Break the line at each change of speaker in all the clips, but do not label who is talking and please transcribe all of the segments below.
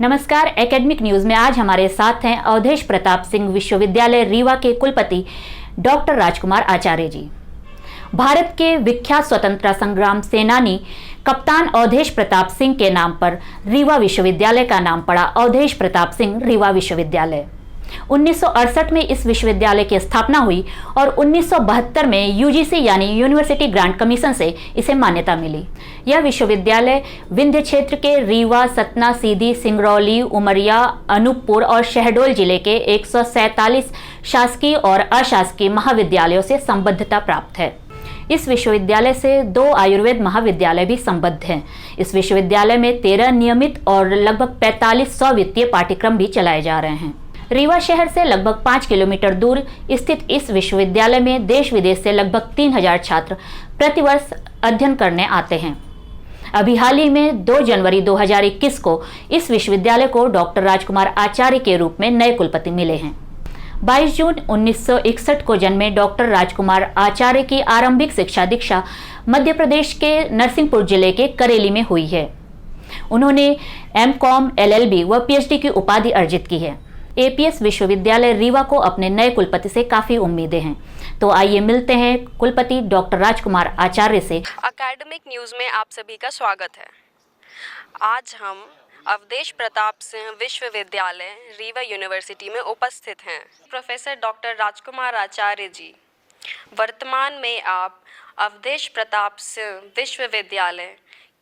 नमस्कार। Academic news में आज हमारे साथ हैं अवधेश प्रताप सिंह विश्वविद्यालय रीवा के कुलपति डॉक्टर राजकुमार आचार्य जी। भारत के विख्यात स्वतंत्रता संग्राम सेनानी कप्तान अवधेश प्रताप सिंह के नाम पर रीवा विश्वविद्यालय का नाम पड़ा अवधेश प्रताप सिंह रीवा विश्वविद्यालय। 1968 में इस विश्वविद्यालय की स्थापना हुई और 1972 में यूजीसी यानी यूनिवर्सिटी ग्रांट कमीशन से इसे मान्यता मिली। यह विश्वविद्यालय विंध्य क्षेत्र के रीवा, सतना, सीधी, सिंगरौली, उमरिया, अनूपपुर और शहडोल जिले के 147 शासकीय और अशासकीय महाविद्यालयों से संबद्धता प्राप्त है। इस विश्वविद्यालय से 2 आयुर्वेद महाविद्यालय भी संबद्ध हैं। इस विश्वविद्यालय में 13 नियमित और लगभग 4500 वित्तीय पाठ्यक्रम भी चलाए जा रहे हैं। रीवा शहर से लगभग 5 किलोमीटर दूर स्थित इस विश्वविद्यालय में देश विदेश से लगभग 3000 छात्र प्रतिवर्ष अध्ययन करने आते हैं। अभी हाल ही में 2 जनवरी 2021 को इस विश्वविद्यालय को डॉक्टर राजकुमार आचार्य के रूप में नए कुलपति मिले हैं। 22 जून 1961 को जन्मे डॉक्टर राजकुमार आचार्य की आरंभिक शिक्षा दीक्षा मध्य प्रदेश के नरसिंहपुर जिले के करेली में हुई है। उन्होंने एमकॉम, एलएलबी व पीएचडी की उपाधि अर्जित की है। एपीएस विश्वविद्यालय रीवा को अपने नए कुलपति से काफी उम्मीदें हैं। तो आइए मिलते हैं कुलपति डॉक्टर राजकुमार आचार्य से।
एकेडमिक न्यूज में आप सभी का स्वागत है। आज हम अवधेश प्रताप सिंह विश्वविद्यालय रीवा यूनिवर्सिटी में उपस्थित हैं। प्रोफेसर डॉक्टर राजकुमार आचार्य जी, वर्तमान में आप अवधेश प्रताप सिंह विश्वविद्यालय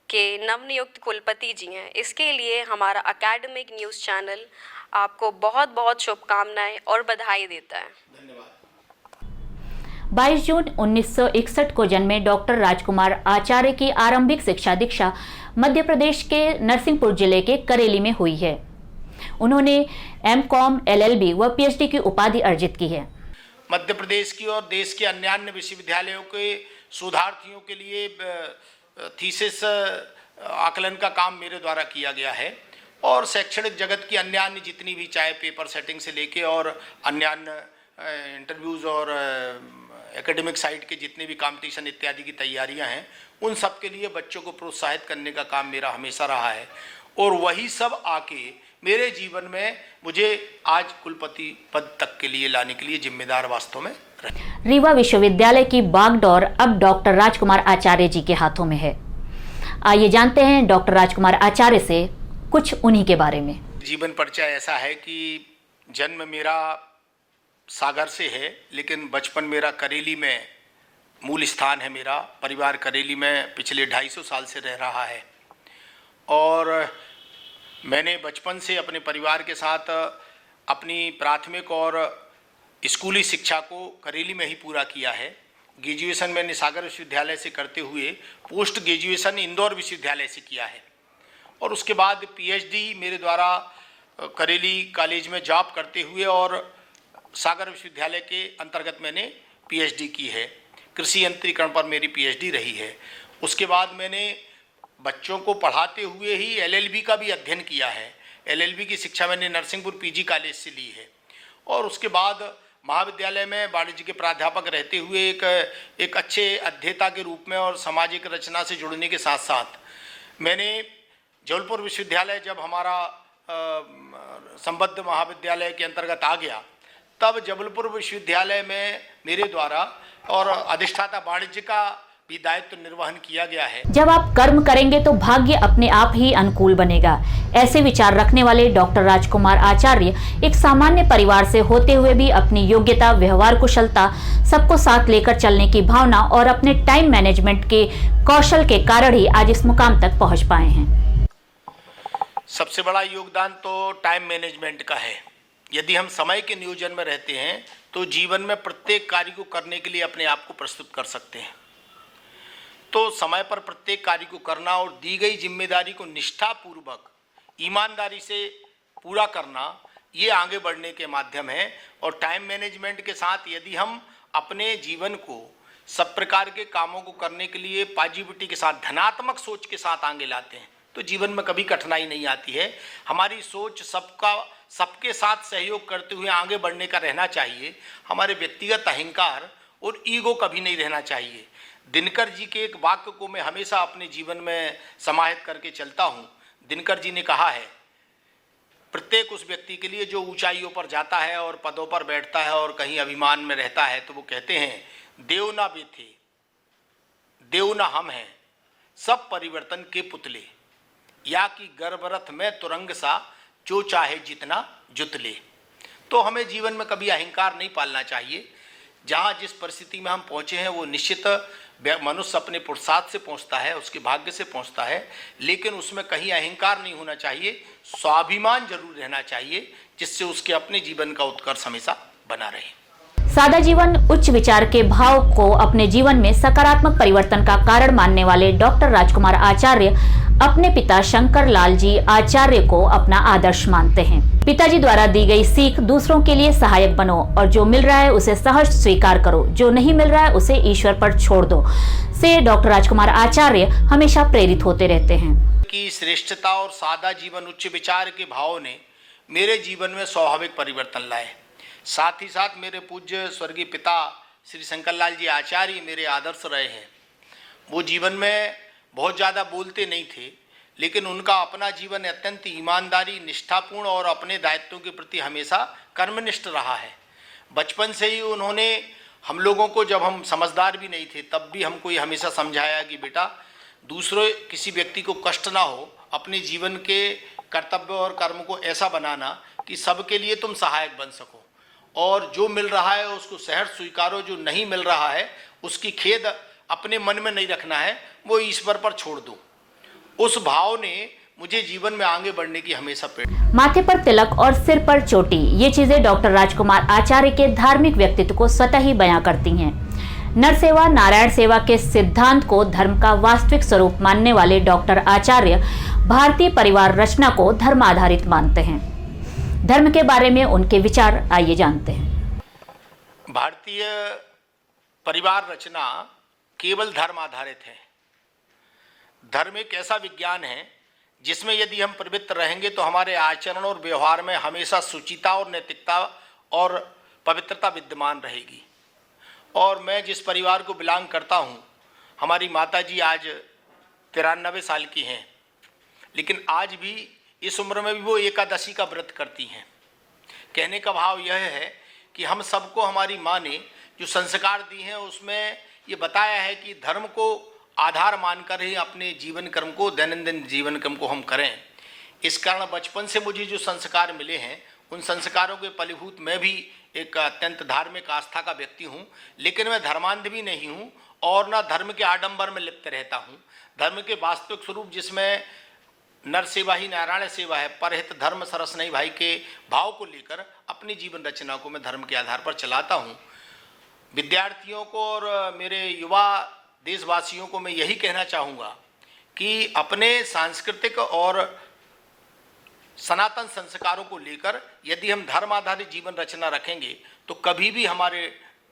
के नवनियुक्त कुलपति जी हैं। इसके लिए हमारा एकेडमिक न्यूज़ चैनल आपको बहुत बहुत शुभकामनाएं और बधाई देता है।
धन्यवाद। 22 जून 1961 को जन्मे डॉक्टर राजकुमार आचार्य की आरंभिक शिक्षा दीक्षा मध्य प्रदेश के नरसिंहपुर जिले के करेली में हुई है। उन्होंने एमकॉम, एलएलबी व पीएचडी की उपाधि अर्जित की है।
मध्य प्रदेश की और देश के अन्य विश्वविद्यालयों के शोधार्थियों के लिए थीसिस आकलन का काम मेरे द्वारा किया गया है और शैक्षणिक जगत की अन्य जितनी भी, चाहे पेपर सेटिंग से लेके और अन्य इंटरव्यूज़ और एकेडमिक साइट के जितने भी कंपटीशन इत्यादि की तैयारियां हैं, उन सब के लिए बच्चों को प्रोत्साहित करने का काम मेरा हमेशा रहा है और वही सब आके मेरे जीवन में मुझे आज कुलपति पद तक के लिए लाने के लिए जिम्मेदार वास्तव में रहे।
रीवा विश्वविद्यालय की बागडोर अब डॉक्टर राजकुमार आचार्य जी के हाथों में है। आइए जानते हैं डॉक्टर राजकुमार आचार्य से कुछ उन्हीं के बारे में।
जीवन परिचय ऐसा है कि जन्म मेरा सागर से है, लेकिन बचपन मेरा करेली में मूल स्थान है। मेरा परिवार करेली में पिछले 250 साल से रह रहा है और मैंने बचपन से अपने परिवार के साथ अपनी प्राथमिक और स्कूली शिक्षा को करेली में ही पूरा किया है। ग्रेजुएशन मैंने सागर विश्वविद्यालय से करते हुए पोस्ट ग्रेजुएशन इंदौर विश्वविद्यालय से किया है और उसके बाद पीएचडी मेरे द्वारा करेली कॉलेज में जॉब करते हुए और सागर विश्वविद्यालय के अंतर्गत मैंने पीएचडी की है। कृषि यंत्रीकरण पर मेरी पीएचडी रही है। उसके बाद मैंने बच्चों को पढ़ाते हुए ही एलएलबी का भी अध्ययन किया है। एलएलबी की शिक्षा मैंने नरसिंहपुर पीजी कॉलेज से ली है और उसके बाद महाविद्यालय में वाणिज्य के प्राध्यापक रहते हुए एक अच्छे अध्येता के रूप में और सामाजिक रचना से जुड़ने के साथ साथ मैंने जबलपुर विश्वविद्यालय जब हमारा संबद्ध महाविद्यालय के अंतर्गत आ गया, तब जबलपुर विश्वविद्यालय में मेरे द्वारा और अधिष्ठाता वाणिज्य का भी दायित्व निर्वहन किया गया है।
जब आप कर्म करेंगे तो भाग्य अपने आप ही अनुकूल बनेगा। ऐसे विचार रखने वाले डॉक्टर राजकुमार आचार्य एक सामान्य परिवार से होते हुए भी अपनी योग्यता, व्यवहार कुशलता, सबको साथ लेकर चलने की भावना और अपने टाइम मैनेजमेंट के कौशल के कारण ही आज इस मुकाम तक पहुंच पाए हैं।
सबसे बड़ा योगदान तो टाइम मैनेजमेंट का है। यदि हम समय के नियोजन में रहते हैं तो जीवन में प्रत्येक कार्य को करने के लिए अपने आप को प्रस्तुत कर सकते हैं। तो समय पर प्रत्येक कार्य को करना और दी गई जिम्मेदारी को निष्ठापूर्वक ईमानदारी से पूरा करना, ये आगे बढ़ने के माध्यम है। और टाइम मैनेजमेंट के साथ यदि हम अपने जीवन को सब प्रकार के कामों को करने के लिए पॉजिटिविटी के साथ, धनात्मक सोच के साथ आगे लाते हैं तो जीवन में कभी कठिनाई नहीं आती है। हमारी सोच सबके साथ सहयोग करते हुए आगे बढ़ने का रहना चाहिए। हमारे व्यक्तिगत अहंकार और ईगो कभी नहीं रहना चाहिए। दिनकर जी के एक वाक्य को मैं हमेशा अपने जीवन में समाहित करके चलता हूँ। दिनकर जी ने कहा है प्रत्येक उस व्यक्ति के लिए जो ऊंचाइयों पर जाता है और पदों पर बैठता है और कहीं अभिमान में रहता है, तो वो कहते हैं देव ना बेथे, देव ना हम हैं, सब परिवर्तन के पुतले, या कि गर्भरथ में तुरंग सा, जो चाहे जितना जुत ले। तो हमें जीवन में कभी अहंकार नहीं पालना चाहिए। जहाँ जिस परिस्थिति में हम पहुँचे हैं वो निश्चित मनुष्य अपने पुरुषार्थ से पहुँचता है, उसके भाग्य से पहुँचता है, लेकिन उसमें कहीं अहंकार नहीं होना चाहिए, स्वाभिमान जरूर रहना चाहिए, जिससे उसके अपने जीवन का उत्कर्ष हमेशा बना रहे।
सादा जीवन उच्च विचार के भाव को अपने जीवन में सकारात्मक परिवर्तन का कारण मानने वाले डॉक्टर राजकुमार आचार्य अपने पिता शंकर लाल जी आचार्य को अपना आदर्श मानते हैं। पिताजी द्वारा दी गई सीख दूसरों के लिए सहायक बनो और जो मिल रहा है उसे सहर्ष स्वीकार करो, जो नहीं मिल रहा है उसे ईश्वर पर छोड़ दो, से डॉक्टर राजकुमार आचार्य हमेशा प्रेरित होते रहते हैं।
की श्रेष्ठता और सादा जीवन उच्च विचार के भाव ने मेरे जीवन में स्वाभाविक परिवर्तन लाए। साथ ही साथ मेरे पूज्य स्वर्गीय पिता श्री शंकर लाल जी आचार्य मेरे आदर्श रहे हैं। वो जीवन में बहुत ज़्यादा बोलते नहीं थे, लेकिन उनका अपना जीवन अत्यंत ईमानदारी, निष्ठापूर्ण और अपने दायित्वों के प्रति हमेशा कर्मनिष्ठ रहा है। बचपन से ही उन्होंने हम लोगों को, जब हम समझदार भी नहीं थे तब भी हमको ये हमेशा समझाया कि बेटा दूसरे किसी व्यक्ति को कष्ट ना हो, अपने जीवन के कर्तव्य और कर्म को ऐसा बनाना कि सबके लिए तुम सहायक बन सको, और जो मिल रहा है उसको सहर्ष स्वीकारो, जो नहीं मिल रहा है उसकी खेद अपने मन में नहीं रखना है, वो ईश्वर पर छोड़ दो। उस भाव ने मुझे जीवन में आगे बढ़ने की हमेशा प्रेरणा।
माथे पर तिलक और सिर पर चोटी, ये चीजें डॉक्टर राजकुमार आचार्य के धार्मिक व्यक्तित्व को स्वतः ही बयां करती हैं। नर सेवा नारायण सेवा के सिद्धांत को धर्म का वास्तविक स्वरूप मानने वाले डॉक्टर आचार्य भारतीय परिवार रचना को धर्म आधारित मानते हैं। धर्म के बारे में उनके विचार आइए जानते हैं।
भारतीय परिवार रचना केवल धर्म आधारित है। धर्म एक ऐसा विज्ञान है जिसमें यदि हम प्रवृत्त रहेंगे तो हमारे आचरण और व्यवहार में हमेशा शुचिता और नैतिकता और पवित्रता विद्यमान रहेगी। और मैं जिस परिवार को बिलोंग करता हूँ, हमारी माताजी आज 93 साल की हैं, लेकिन आज भी इस उम्र में भी वो एकादशी का व्रत करती हैं। कहने का भाव यह है कि हम सबको हमारी माँ ने जो संस्कार दी हैं उसमें ये बताया है कि धर्म को आधार मानकर ही अपने जीवन कर्म को, दैनंदिन जीवन कर्म को हम करें। इस कारण बचपन से मुझे जो संस्कार मिले हैं उन संस्कारों के फलीभूत मैं भी एक अत्यंत धार्मिक आस्था का व्यक्ति हूँ, लेकिन मैं धर्मांध भी नहीं हूँ और ना धर्म के आडंबर में लिप्त रहता हूँ। धर्म के वास्तविक स्वरूप जिसमें नर सेवा ही नारायण सेवा है, परहित धर्म सरस नहीं भाई के भाव को लेकर अपनी जीवन रचना को मैं धर्म के आधार पर चलाता हूँ। विद्यार्थियों को और मेरे युवा देशवासियों को मैं यही कहना चाहूँगा कि अपने सांस्कृतिक और सनातन संस्कारों को लेकर यदि हम धर्म आधारित जीवन रचना रखेंगे तो कभी भी हमारे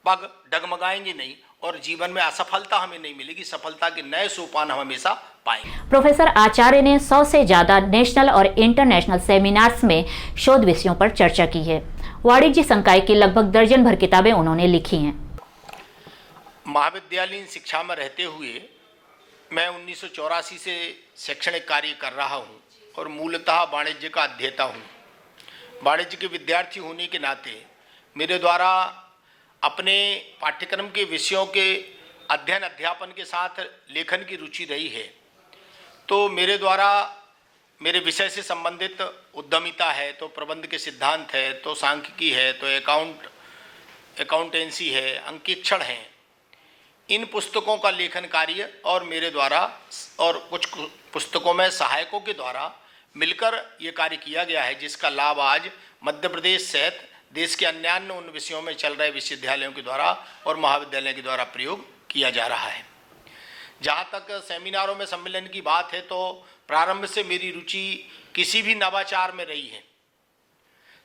पग डगमगाएंगे नहीं और जीवन में असफलता हमें नहीं मिलेगी, सफलता के नए सोपान हम हमेशा पाएंगे।
प्रोफेसर आचार्य ने 100 से ज्यादा नेशनल और इंटरनेशनल सेमिनार्स में शोध विषयों पर चर्चा की है। वाणिज्य संकाय की लगभग दर्जन भर किताबें उन्होंने लिखी हैं।
महाविद्यालयीन शिक्षा में रहते हुए मैं 1984 से शैक्षणिक कार्य कर रहा हूँ और मूलतः वाणिज्य का अध्येता हूँ। वाणिज्य के विद्यार्थी होने के नाते मेरे द्वारा अपने पाठ्यक्रम के विषयों के अध्ययन अध्यापन के साथ लेखन की रुचि रही है। तो मेरे द्वारा मेरे विषय से संबंधित उद्यमिता है, तो प्रबंध के सिद्धांत है, तो सांख्यिकी है, तो अकाउंटेंसी है, अंकेक्षण है, इन पुस्तकों का लेखन कार्य और मेरे द्वारा और कुछ पुस्तकों में सहायकों के द्वारा मिलकर ये कार्य किया गया है, जिसका लाभ आज मध्य प्रदेश सहित देश के अन्य उन विषयों में चल रहे विश्वविद्यालयों के द्वारा और महाविद्यालयों के द्वारा प्रयोग किया जा रहा है। जहाँ तक सेमिनारों में सम्मेलन की बात है, तो प्रारंभ से मेरी रुचि किसी भी नवाचार में रही है।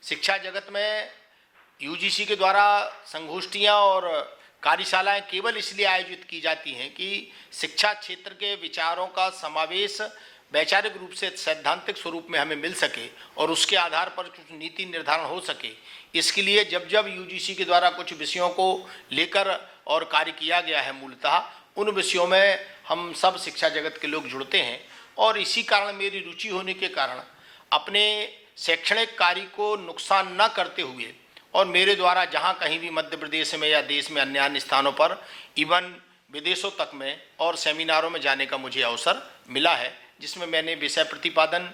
शिक्षा जगत में यूजीसी के द्वारा संगोष्ठियाँ और कार्यशालाएं केवल इसलिए आयोजित की जाती हैं कि शिक्षा क्षेत्र के विचारों का समावेश वैचारिक रूप से सैद्धांतिक स्वरूप में हमें मिल सके और उसके आधार पर कुछ नीति निर्धारण हो सके। इसके लिए जब जब यूजीसी के द्वारा कुछ विषयों को लेकर और कार्य किया गया है, मूलतः उन विषयों में हम सब शिक्षा जगत के लोग जुड़ते हैं और इसी कारण मेरी रुचि होने के कारण अपने शैक्षणिक कार्य को नुकसान न करते हुए और मेरे द्वारा जहाँ कहीं भी मध्य प्रदेश में या देश में अन्य अन्य स्थानों पर इवन विदेशों तक में और सेमिनारों में जाने का मुझे अवसर मिला है, जिसमें मैंने विषय प्रतिपादन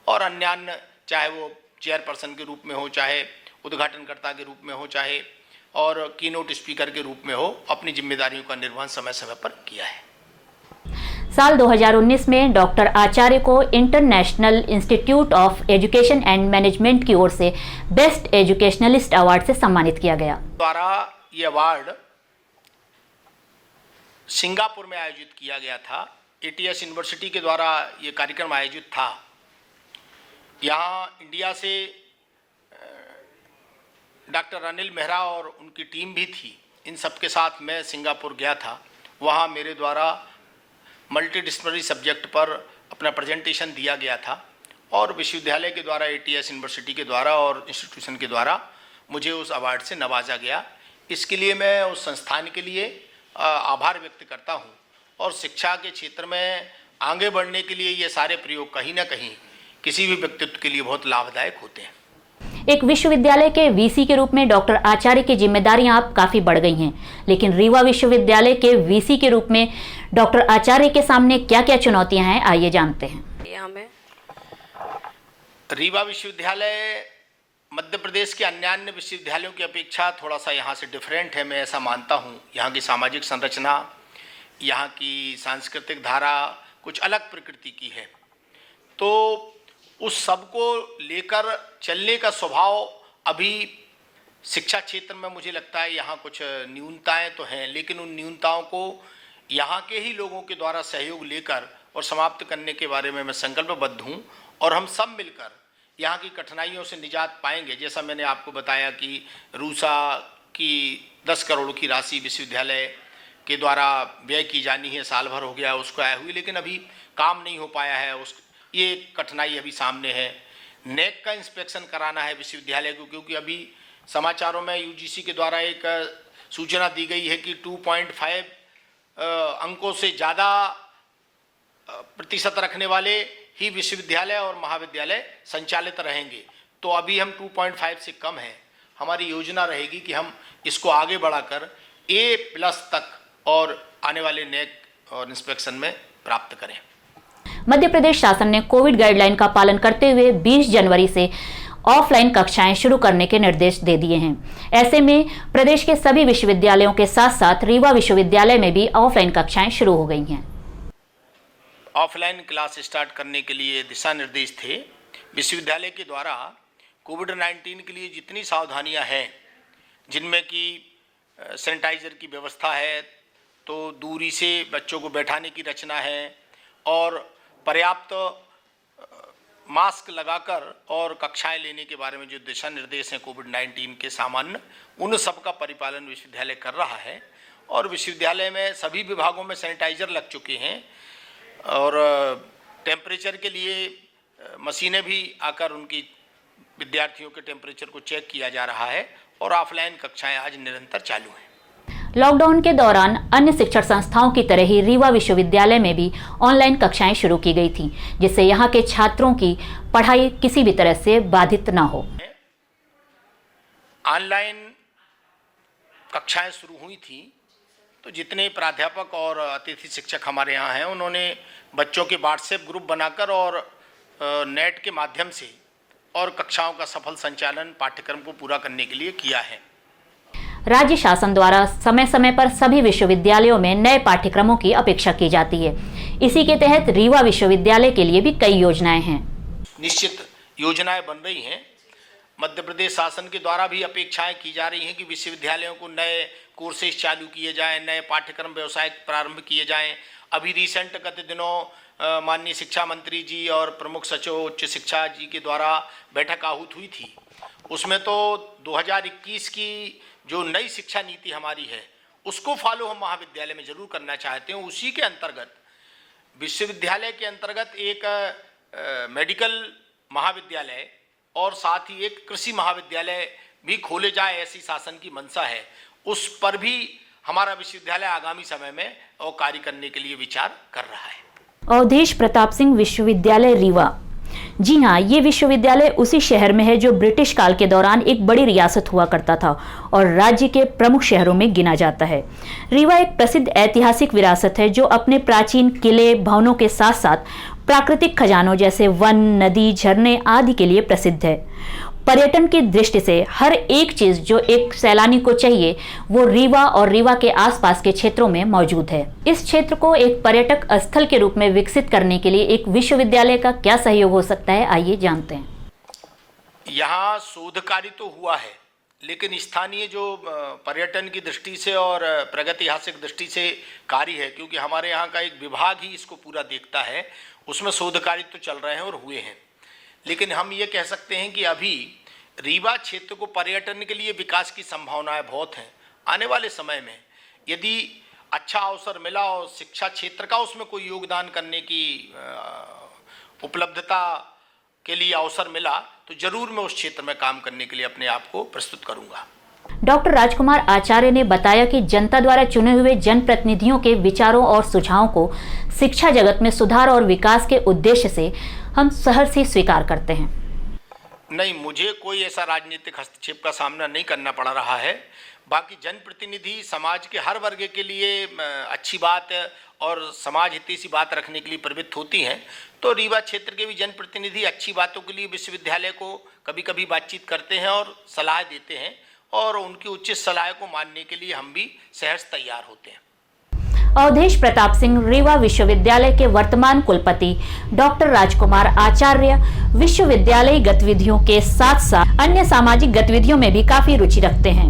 और अन्य चाहे वो चेयरपर्सन के रूप में हो, चाहे उद्घाटनकर्ता के रूप में हो, चाहे और कीनोट स्पीकर के रूप में हो, अपनी जिम्मेदारियों का निर्वहन समय समय पर किया है।
साल 2019 में डॉक्टर आचार्य को international institute of education and management की ओर से बेस्ट एजुकेशनलिस्ट अवार्ड से सम्मानित किया गया।
द्वारा ये अवार्ड सिंगापुर में आयोजित किया गया था। ATS यूनिवर्सिटी के द्वारा ये कार्यक्रम आयोजित था। यहाँ इंडिया से डॉक्टर अनिल मेहरा और उनकी टीम भी थी। इन सब के साथ मैं सिंगापुर गया था। वहाँ मेरे द्वारा मल्टीडिसिप्लिनरी सब्जेक्ट पर अपना प्रेजेंटेशन दिया गया था और विश्वविद्यालय के द्वारा ATS यूनिवर्सिटी के द्वारा और इंस्टीट्यूशन के द्वारा मुझे उस अवार्ड से नवाजा गया। इसके लिए मैं उस संस्थान के लिए आभार व्यक्त करता हूँ और शिक्षा के क्षेत्र में आगे बढ़ने के लिए ये सारे प्रयोग कहीं ना कहीं किसी भी व्यक्तित्व के लिए बहुत लाभदायक होते हैं।
एक विश्वविद्यालय के VC के रूप में डॉक्टर आचार्य की जिम्मेदारियां अब काफी बढ़ गई हैं, लेकिन रीवा विश्वविद्यालय के VC के रूप में डॉक्टर आचार्य के सामने क्या क्या चुनौतियां हैं, आइए जानते हैं।
हमें
रीवा विश्वविद्यालय मध्य प्रदेश के अन्य विश्वविद्यालयों की अपेक्षा थोड़ा सा यहाँ से डिफरेंट है, मैं ऐसा मानता हूँ। यहाँ की सामाजिक संरचना, यहाँ की सांस्कृतिक धारा कुछ अलग प्रकृति की है, तो उस सब को लेकर चलने का स्वभाव अभी शिक्षा क्षेत्र में मुझे लगता है यहाँ कुछ न्यूनताएं तो हैं, लेकिन उन न्यूनताओं को यहाँ के ही लोगों के द्वारा सहयोग लेकर और समाप्त करने के बारे में मैं संकल्पबद्ध हूँ और हम सब मिलकर यहाँ की कठिनाइयों से निजात पाएंगे। जैसा मैंने आपको बताया कि रूसा की 10 करोड़ की राशि विश्वविद्यालय के द्वारा व्यय की जानी है, साल भर हो गया उसको आए हुए, लेकिन अभी काम नहीं हो पाया है। ये कठिनाई अभी सामने है। नेक का इंस्पेक्शन कराना है विश्वविद्यालय को, क्योंकि अभी समाचारों में UGC के द्वारा एक सूचना दी गई है कि 2.5 अंकों से ज़्यादा प्रतिशत रखने वाले ही विश्वविद्यालय और महाविद्यालय संचालित रहेंगे। तो अभी हम 2.5 से कम हैं। हमारी योजना रहेगी कि हम इसको आगे बढ़ाकर A+ तक और आने वाले नेक और इंस्पेक्शन में प्राप्त करें।
मध्य प्रदेश शासन ने कोविड गाइडलाइन का पालन करते हुए 20 जनवरी से ऑफलाइन कक्षाएं शुरू करने के निर्देश दे दिए हैं। ऐसे में प्रदेश के सभी विश्वविद्यालयों के साथ साथ रीवा विश्वविद्यालय में भी ऑफलाइन कक्षाएं शुरू हो गई हैं।
ऑफलाइन क्लास स्टार्ट करने के लिए दिशा निर्देश थे। विश्वविद्यालय के द्वारा कोविड-19 के लिए जितनी सावधानियां हैं, जिनमें कि सैनिटाइजर की व्यवस्था है, तो दूरी से बच्चों को बैठाने की रचना है और पर्याप्त मास्क लगाकर और कक्षाएं लेने के बारे में जो दिशा निर्देश हैं कोविड-19 के सामान्य, उन सब का परिपालन विश्वविद्यालय कर रहा है। और विश्वविद्यालय में सभी विभागों में सैनिटाइजर लग चुके हैं और टेम्परेचर के लिए मशीनें भी आकर उनकी विद्यार्थियों के टेम्परेचर को चेक किया जा रहा है और ऑफलाइन कक्षाएं आज निरंतर चालू हैं।
लॉकडाउन के दौरान अन्य शिक्षण संस्थाओं की तरह ही रीवा विश्वविद्यालय में भी ऑनलाइन कक्षाएं शुरू की गई थी, जिससे यहाँ के छात्रों की पढ़ाई किसी भी तरह से बाधित न हो।
ऑनलाइन कक्षाएं शुरू हुई थी तो जितने प्राध्यापक और अतिथि शिक्षक हमारे यहाँ हैं, उन्होंने बच्चों के व्हाट्सएप ग्रुप बनाकर और नेट के माध्यम से और कक्षाओं का सफल संचालन पाठ्यक्रम को पूरा करने के लिए किया है।
राज्य शासन द्वारा समय समय पर सभी विश्वविद्यालयों में नए पाठ्यक्रमों की अपेक्षा की जाती है। इसी के तहत रीवा विश्वविद्यालय के लिए भी कई योजनाएं हैं।
निश्चित योजनाएं बन रही हैं। मध्य प्रदेश शासन के द्वारा भी अपेक्षाएं की जा रही हैं कि विश्वविद्यालयों को नए कोर्सेज चालू किए जाएं, नए पाठ्यक्रम व्यवसाय प्रारंभ किए जाएं। अभी रिसेंट गत दिनों माननीय शिक्षा मंत्री जी और प्रमुख सचिव उच्च शिक्षा जी के द्वारा बैठक आहूत हुई थी। उसमें तो 2021 की जो नई शिक्षा नीति हमारी है उसको फॉलो हम महाविद्यालय में जरूर करना चाहते हैं। उसी के अंतर्गत विश्वविद्यालय के अंतर्गत एक मेडिकल महाविद्यालय और साथ ही एक कृषि महाविद्यालय भी खोले जाए, ऐसी शासन की मंशा है। उस पर भी हमारा विश्वविद्यालय आगामी समय में और कार्य करने के लिए विचार कर रहा है।
अवधेश प्रताप सिंह विश्वविद्यालय रीवा जी हाँ, ये विश्वविद्यालय उसी शहर में है जो ब्रिटिश काल के दौरान एक बड़ी रियासत हुआ करता था और राज्य के प्रमुख शहरों में गिना जाता है। रीवा एक प्रसिद्ध ऐतिहासिक विरासत है जो अपने प्राचीन किले, भवनों के साथ साथ प्राकृतिक खजानों जैसे वन, नदी, झरने आदि के लिए प्रसिद्ध है। पर्यटन की दृष्टि से हर एक चीज जो एक सैलानी को चाहिए वो रीवा और रीवा के आसपास के क्षेत्रों में मौजूद है। इस क्षेत्र को एक पर्यटक स्थल के रूप में विकसित करने के लिए एक विश्वविद्यालय का क्या सहयोग हो सकता है, आइए जानते हैं।
यहाँ शोध कार्य तो हुआ है, लेकिन स्थानीय जो पर्यटन की दृष्टि से और प्रागैतिहासिक दृष्टि से कार्य है, क्योंकि हमारे यहाँ का एक विभाग ही इसको पूरा देखता है, उसमें शोध कार्य तो चल रहे हैं और हुए हैं। लेकिन हम ये कह सकते हैं कि अभी रीवा क्षेत्र को पर्यटन के लिए विकास की संभावनाएं बहुत हैं। आने वाले समय में यदि अच्छा अवसर मिला और शिक्षा क्षेत्र का उसमें कोई योगदान करने की उपलब्धता के लिए अवसर मिला तो जरूर मैं उस क्षेत्र में काम करने के लिए अपने आप को प्रस्तुत करूंगा।
डॉक्टर राजकुमार आचार्य ने बताया कि जनता द्वारा चुने हुए जनप्रतिनिधियों के विचारों और सुझावों को शिक्षा जगत में सुधार और विकास के उद्देश्य से हम सहर्ष ही स्वीकार करते हैं।
नहीं, मुझे कोई ऐसा राजनीतिक हस्तक्षेप का सामना नहीं करना पड़ रहा है। बाकी जनप्रतिनिधि समाज के हर वर्ग के लिए अच्छी बात और समाज हितैषी बात रखने के लिए प्रवृत्त होती हैं, तो रीवा क्षेत्र के भी जनप्रतिनिधि अच्छी बातों के लिए विश्वविद्यालय को कभी कभी बातचीत करते हैं और सलाह देते हैं, और उनकी उचित सलाह को मानने के लिए हम भी सहर्ष तैयार होते हैं।
अवधेश प्रताप सिंह रीवा विश्वविद्यालय के वर्तमान कुलपति डॉक्टर राजकुमार आचार्य विश्वविद्यालय गतिविधियों के साथ साथ अन्य सामाजिक गतिविधियों में भी काफी रुचि रखते हैं।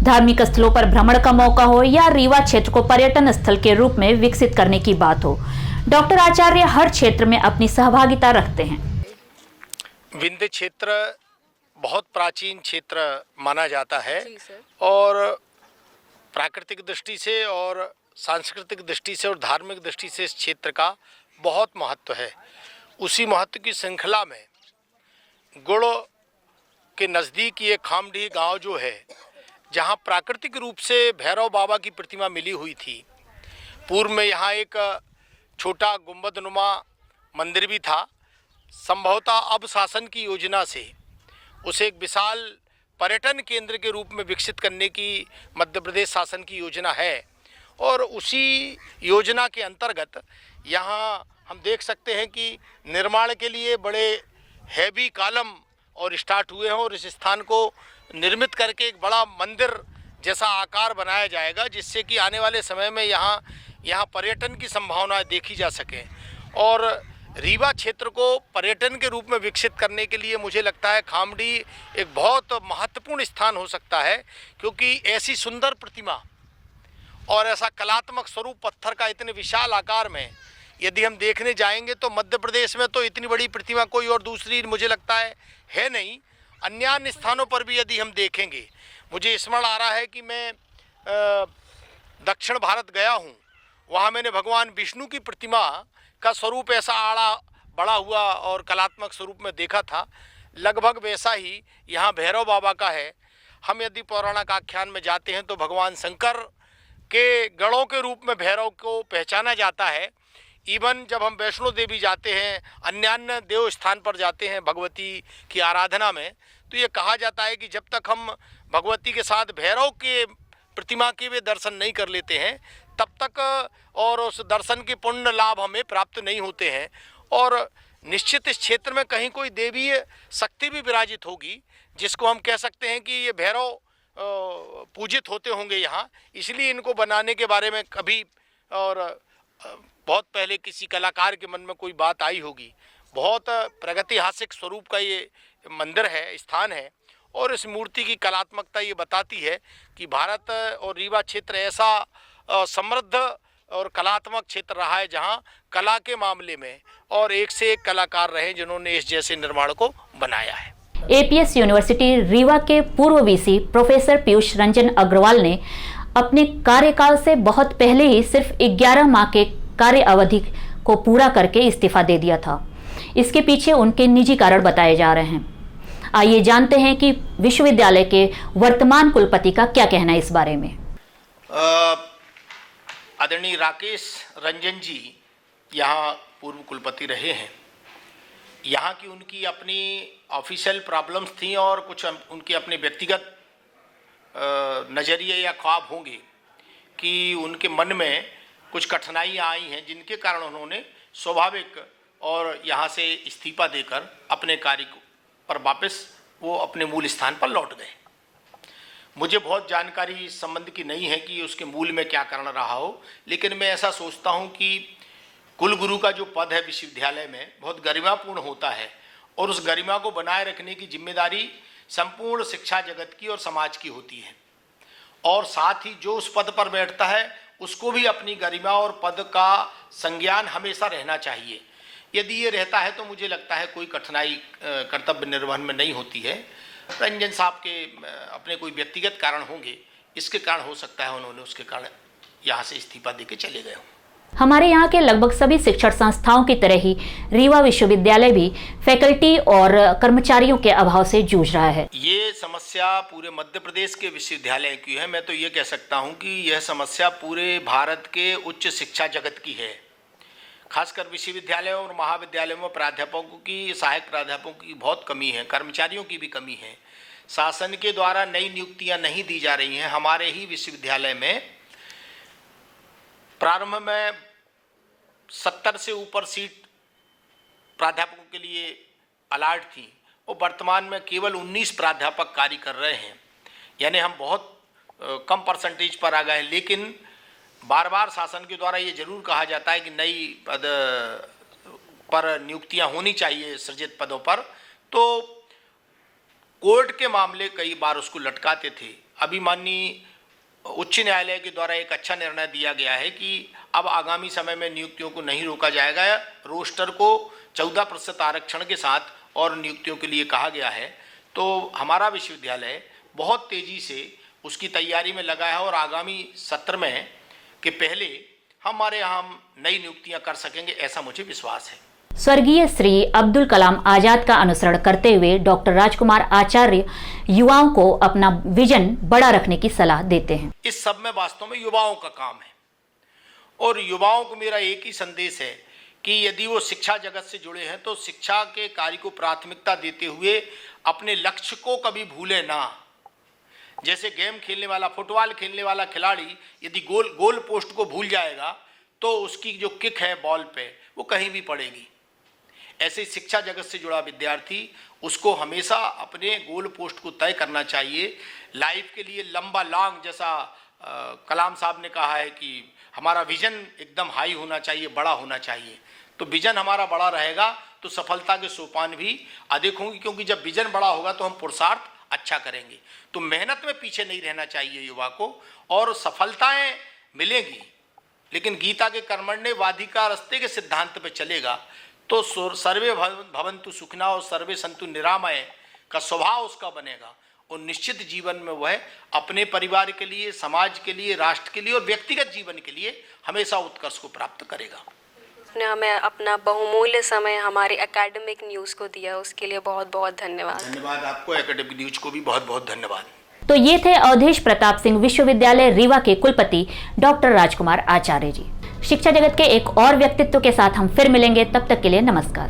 धार्मिक स्थलों पर भ्रमण का मौका हो या रीवा क्षेत्र को पर्यटन स्थल के रूप में विकसित करने की बात हो, डॉक्टर आचार्य हर क्षेत्र में अपनी सहभागिता रखते हैं।
विंध्य क्षेत्र बहुत प्राचीन क्षेत्र माना जाता है और प्राकृतिक दृष्टि से और सांस्कृतिक दृष्टि से और धार्मिक दृष्टि से इस क्षेत्र का बहुत महत्व है। उसी महत्व की श्रृंखला में गुड़ के नज़दीक ये खामडीह गांव जो है, जहां प्राकृतिक रूप से भैरव बाबा की प्रतिमा मिली हुई थी। पूर्व में यहाँ एक छोटा गुंबदनुमा मंदिर भी था। संभवतः अब शासन की योजना से उसे एक विशाल पर्यटन केंद्र के रूप में विकसित करने की मध्य प्रदेश शासन की योजना है, और उसी योजना के अंतर्गत यहाँ हम देख सकते हैं कि निर्माण के लिए बड़े हैवी कॉलम और स्टार्ट हुए हैं, और इस स्थान को निर्मित करके एक बड़ा मंदिर जैसा आकार बनाया जाएगा, जिससे कि आने वाले समय में यहाँ पर्यटन की संभावनाएं देखी जा सके। और रीवा क्षेत्र को पर्यटन के रूप में विकसित करने के लिए मुझे लगता है खामडीह एक बहुत महत्वपूर्ण स्थान हो सकता है, क्योंकि ऐसी सुंदर प्रतिमा और ऐसा कलात्मक स्वरूप पत्थर का इतने विशाल आकार में यदि हम देखने जाएंगे तो मध्य प्रदेश में तो इतनी बड़ी प्रतिमा कोई और दूसरी मुझे लगता है नहीं। अन्य स्थानों पर भी यदि हम देखेंगे, मुझे स्मरण आ रहा है कि मैं दक्षिण भारत गया हूँ, वहाँ मैंने भगवान विष्णु की प्रतिमा का स्वरूप ऐसा आड़ा बड़ा हुआ और कलात्मक स्वरूप में देखा था। लगभग वैसा ही यहाँ भैरव बाबा का है। हम यदि पौराणिक आख्यान में जाते हैं तो भगवान शंकर के गणों के रूप में भैरव को पहचाना जाता है। इवन जब हम वैष्णो देवी जाते हैं, अन्य देव स्थान पर जाते हैं भगवती की आराधना में, तो ये कहा जाता है कि जब तक हम भगवती के साथ भैरव के प्रतिमा के वे दर्शन नहीं कर लेते हैं तब तक और उस दर्शन के पुण्य लाभ हमें प्राप्त नहीं होते हैं। और निश्चित इस क्षेत्र में कहीं कोई देवीय शक्ति भी विराजित होगी, जिसको हम कह सकते हैं कि ये भैरव पूजित होते होंगे यहाँ, इसलिए इनको बनाने के बारे में कभी और बहुत पहले किसी कलाकार के मन में कोई बात आई होगी। बहुत प्रागैतिहासिक स्वरूप का ये मंदिर है, स्थान है, और इस मूर्ति की कलात्मकता ये बताती है कि भारत और रीवा क्षेत्र ऐसा समृद्ध और कलात्मक क्षेत्र रहा है जहाँ कला के मामले में और एक से एक कलाकार रहे जिन्होंने इस जैसे निर्माण को बनाया है।
एपीएस यूनिवर्सिटी रीवा के पूर्व वीसी प्रोफेसर पीयूष रंजन अग्रवाल ने अपने कार्यकाल से बहुत पहले ही सिर्फ 11 माह के कार्य अवधि को पूरा करके इस्तीफा दे दिया था। इसके पीछे उनके निजी कारण बताए जा रहे हैं। आइए जानते हैं कि विश्वविद्यालय के वर्तमान कुलपति का क्या कहना है इस बारे में।
आदरणीय राकेश रंजन जी यहाँ पूर्व कुलपति रहे हैं। यहाँ की उनकी अपनी ऑफिशियल प्रॉब्लम्स थी और कुछ उनके अपने व्यक्तिगत नज़रिए या ख्वाब होंगे कि उनके मन में कुछ कठिनाइयाँ आई हैं जिनके कारण उन्होंने स्वाभाविक और यहाँ से इस्तीफा देकर अपने कार्य पर वापस वो अपने मूल स्थान पर लौट गए। मुझे बहुत जानकारी इस संबंध की नहीं है कि उसके मूल में क्या कारण रहा हो, लेकिन मैं ऐसा सोचता हूँ कि कुलगुरु का जो पद है विश्वविद्यालय में बहुत गरिमापूर्ण होता है और उस गरिमा को बनाए रखने की जिम्मेदारी संपूर्ण शिक्षा जगत की और समाज की होती है। और साथ ही जो उस पद पर बैठता है उसको भी अपनी गरिमा और पद का संज्ञान हमेशा रहना चाहिए। यदि ये रहता है तो मुझे लगता है कोई कठिनाई कर्तव्य निर्वहन में नहीं होती है। रंजन साहब के अपने कोई व्यक्तिगत कारण होंगे, इसके कारण हो सकता है उन्होंने उसके कारण यहाँ से इस्तीफा देके चले गए हों।
हमारे यहाँ के लगभग सभी शिक्षण संस्थाओं की तरह ही रीवा विश्वविद्यालय भी फैकल्टी और कर्मचारियों के अभाव से जूझ रहा है।
ये समस्या पूरे मध्य प्रदेश के विश्वविद्यालय की है। मैं तो ये कह सकता हूँ कि यह समस्या पूरे भारत के उच्च शिक्षा जगत की है। खासकर विश्वविद्यालयों और महाविद्यालयों में प्राध्यापकों की, सहायक प्राध्यापकों की बहुत कमी है, कर्मचारियों की भी कमी है। शासन के द्वारा नई नियुक्तियाँ नहीं दी जा रही हैं। हमारे ही विश्वविद्यालय में प्रारंभ में 70 से ऊपर सीट प्राध्यापकों के लिए अलॉट थी, वो वर्तमान में केवल 19 प्राध्यापक कार्य कर रहे हैं। यानी हम बहुत कम परसेंटेज पर आ गए। लेकिन बार बार शासन के द्वारा ये जरूर कहा जाता है कि नई पद पर नियुक्तियां होनी चाहिए सृजित पदों पर, तो कोर्ट के मामले कई बार उसको लटकाते थे। अभी माननीय उच्च न्यायालय के द्वारा एक अच्छा निर्णय दिया गया है कि अब आगामी समय में नियुक्तियों को नहीं रोका जाएगा। रोस्टर को 14% आरक्षण के साथ और नियुक्तियों के लिए कहा गया है। तो हमारा विश्वविद्यालय बहुत तेज़ी से उसकी तैयारी में लगा है और आगामी सत्र में के पहले हमारे यहाँ हम नई नियुक्तियाँ कर सकेंगे, ऐसा मुझे विश्वास है।
स्वर्गीय श्री अब्दुल कलाम आजाद का अनुसरण करते हुए डॉक्टर राजकुमार आचार्य युवाओं को अपना विजन बड़ा रखने की सलाह देते हैं।
इस सब में वास्तव में युवाओं का काम है और युवाओं को मेरा एक ही संदेश है कि यदि वो शिक्षा जगत से जुड़े हैं तो शिक्षा के कार्य को प्राथमिकता देते हुए अपने लक्ष्य को कभी भूले ना। जैसे गेम खेलने वाला, फुटबॉल खेलने वाला खिलाड़ी यदि गोल पोस्ट को भूल जाएगा तो उसकी जो किक है बॉल पे वो कहीं भी पड़ेगी। ऐसे शिक्षा जगत से जुड़ा विद्यार्थी उसको हमेशा अपने गोल पोस्ट को तय करना चाहिए। लाइफ के लिए लंबा लॉन्ग, जैसा कलाम साहब ने कहा है कि हमारा विजन एकदम हाई होना चाहिए, बड़ा होना चाहिए। तो विजन हमारा बड़ा रहेगा तो सफलता के सोपान भी अधिक होंगे, क्योंकि जब विजन बड़ा होगा तो हम पुरुषार्थ अच्छा करेंगे। तो मेहनत में पीछे नहीं रहना चाहिए युवा को, और सफलताएं मिलेगी। लेकिन गीता के कर्मण्येवाधिकार रास्ते के सिद्धांत पे चलेगा तो सर्वे भवन्तु सुखिनः और सर्वे सन्तु निरामय का स्वभाव उसका बनेगा और निश्चित जीवन में वह अपने परिवार के लिए, समाज के लिए, राष्ट्र के लिए और व्यक्तिगत जीवन के लिए हमेशा उत्कर्ष को प्राप्त करेगा।
आपने हमें अपना बहुमूल्य समय हमारी एकेडमिक न्यूज़ को दिया, उसके लिए बहुत बहुत धन्यवाद।
धन्यवाद आपको, एकेडमिक न्यूज को भी बहुत बहुत धन्यवाद।
तो ये थे अवधेश प्रताप सिंह विश्वविद्यालय रीवा के कुलपति डॉक्टर राजकुमार आचार्य जी। शिक्षा जगत के एक और व्यक्तित्व के साथ हम फिर मिलेंगे, तब तक के लिए नमस्कार।